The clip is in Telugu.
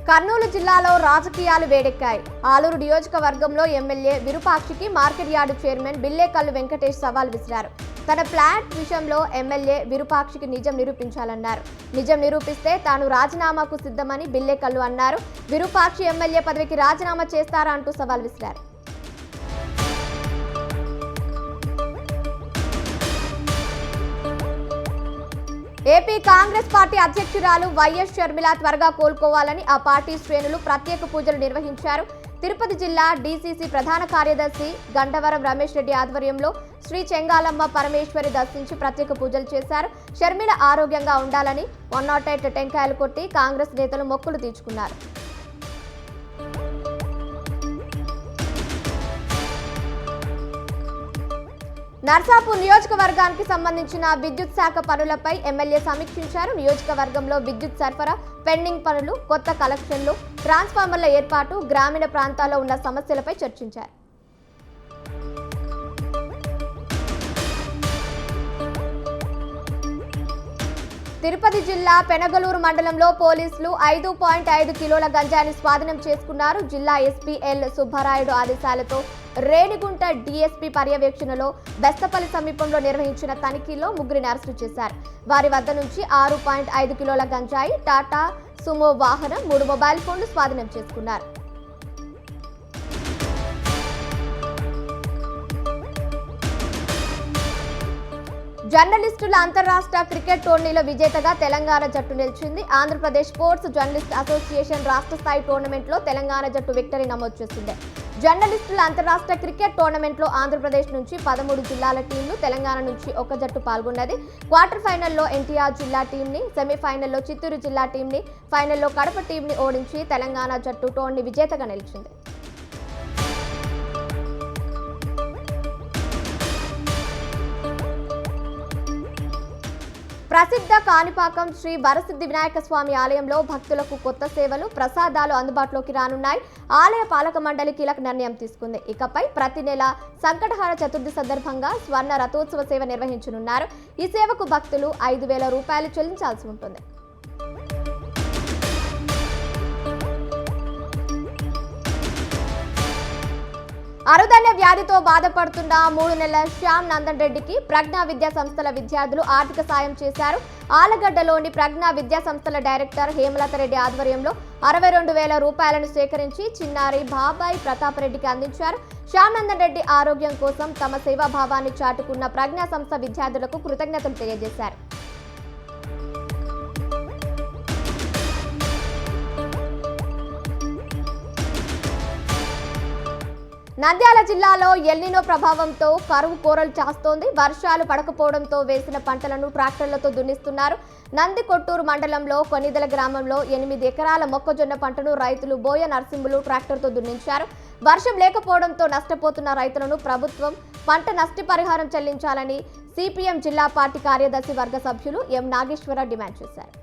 కర్నూలు జిల్లాలో రాజకీయాలు వేడెక్కాయి. ఆలూరు నియోజకవర్గంలో ఎమ్మెల్యే విరూపాక్షికి market yard chairman Billekallu Venkatesh సవాల్ విసిరారు. తన ఫ్లాట్ విషయంలో ఎమ్మెల్యే విరూపాక్షికి నిజం నిరూపించాలన్నారు. నిజం నిరూపిస్తే తాను రాజీనామాకు సిద్ధమని బిల్లేకల్లు అన్నారు. విరూపాక్షి ఎమ్మెల్యే పదవికి రాజీనామా చేస్తారా అంటూ సవాల్ విసిరారు. ఏపీ కాంగ్రెస్ పార్టీ అధ్యక్షురాలు వైఎస్ షర్మిల త్వరగా కోలుకోవాలని ఆ పార్టీ శ్రేణులు ప్రత్యేక పూజలు నిర్వహించారు. తిరుపతి జిల్లా డీసీసీ ప్రధాన కార్యదర్శి గండవరం రమేష్ రెడ్డి ఆధ్వర్యంలో శ్రీ చెంగాలమ్మ పరమేశ్వరి దర్శించి ప్రత్యేక పూజలు చేశారు. షర్మిల ఆరోగ్యంగా ఉండాలని 108 టెంకాయలు కొట్టి కాంగ్రెస్ నేతలు మొక్కులు తీర్చుకున్నారు. నర్సాపూర్ నియోజకవర్గానికి సంబంధించిన విద్యుత్ శాఖ పనులపై ఎమ్మెల్యే సమీక్షించారు. నియోజకవర్గంలో విద్యుత్ సరఫరా, పెండింగ్ పనులు, కొత్త కలెక్షన్లు, ట్రాన్స్ఫార్మర్ల ఏర్పాటు, గ్రామీణ ప్రాంతాల్లో ఉన్న సమస్యలపై చర్చించారు. తిరుపతి జిల్లా పెనగలూరు మండలంలో పోలీసులు 5.5 కిలోల గంజాయిని స్వాధీనం చేసుకున్నారు. జిల్లా ఎస్పీ ఎల్ సుబ్బారాయుడు ఆదేశాలతో రేణిగుంట డీఎస్పీ పర్యవేక్షణలో బెస్తపల్లి సమీపంలో నిర్వహించిన తనిఖీల్లో ముగ్గురిని అరెస్టు చేశారు. వారి వద్ద నుంచి 6.5 కిలోల గంజాయి, టాటా సుమో వాహనం, 3 మొబైల్ ఫోన్లు స్వాధీనం చేసుకున్నారు. జర్నలిస్టుల అంతర్రాష్ట్ర క్రికెట్ టోర్నీలో విజేతగా తెలంగాణ జట్టు నిలిచింది. ఆంధ్రప్రదేశ్ స్పోర్ట్స్ జర్నలిస్ట్ అసోసియేషన్ రాష్ట్ర స్థాయి టోర్నమెంట్లో తెలంగాణ జట్టు విక్టరీ నమోదు చేసింది. జర్నలిస్టుల అంతర్రాష్ట్ర క్రికెట్ టోర్నమెంట్లో ఆంధ్రప్రదేశ్ నుంచి 13 జిల్లాల టీంలు, తెలంగాణ నుంచి ఒక జట్టు పాల్గొన్నది. క్వార్టర్ ఫైనల్లో ఎన్టీఆర్ జిల్లా టీంని, సెమీఫైనల్లో చిత్తూరు జిల్లా టీంని, ఫైనల్లో కడప టీంని ఓడించి తెలంగాణ జట్టు టోర్నీ విజేతగా నిలిచింది. ప్రసిద్ధ కాణిపాకం శ్రీ వరసిద్ధి వినాయక స్వామి ఆలయంలో భక్తులకు కొత్త సేవలు, ప్రసాదాలు అందుబాటులోకి రానున్నాయి. ఆలయ పాలక మండలి కీలక నిర్ణయం తీసుకుంది. ఇకపై ప్రతి నెల సంకటహార చతుర్థి సందర్భంగా స్వర్ణ రథోత్సవ సేవ నిర్వహించనున్నారు. ఈ సేవకు భక్తులు 5,000 రూపాయలు చెల్లించాల్సి ఉంటుంది. అరుదైన వ్యాధితో బాధపడుతున్న 3 నెలల శ్యామ్ నందన్ రెడ్డికి ప్రజ్ఞా విద్యా సంస్థల విద్యార్థులు ఆర్థిక సాయం చేశారు. ఆలగడ్డలోని ప్రజ్ఞా విద్యా సంస్థల డైరెక్టర్ హేమలత రెడ్డి ఆధ్వర్యంలో 62,000 రూపాయలను సేకరించి చిన్నారి బాబాయ్ ప్రతాప్ రెడ్డికి అందించారు. శ్యామ్ నందన్ రెడ్డి ఆరోగ్యం కోసం తమ సేవాభావాన్ని చాటుకున్న ప్రజ్ఞా సంస్థ విద్యార్థులకు కృతజ్ఞతలు తెలియజేశారు. నంద్యాల జిల్లాలో ఎల్నినో ప్రభావంతో కరువు కోరలు చాస్తోంది. వర్షాలు పడకపోవడంతో వేసిన పంటలను ట్రాక్టర్లతో దున్నిస్తున్నారు. నందికొట్టూరు మండలంలో కొనిదల గ్రామంలో 8 ఎకరాల మొక్కజొన్న పంటను రైతులు బోయ నర్సింహులు ట్రాక్టర్తో దున్నించారు. వర్షం లేకపోవడంతో నష్టపోతున్న రైతులను ప్రభుత్వం పంట నష్టపరిహారం చెల్లించాలని సిపిఎం జిల్లా పార్టీ కార్యదర్శి వర్గ సభ్యులు ఎం నాగేశ్వరరావు డిమాండ్ చేశారు.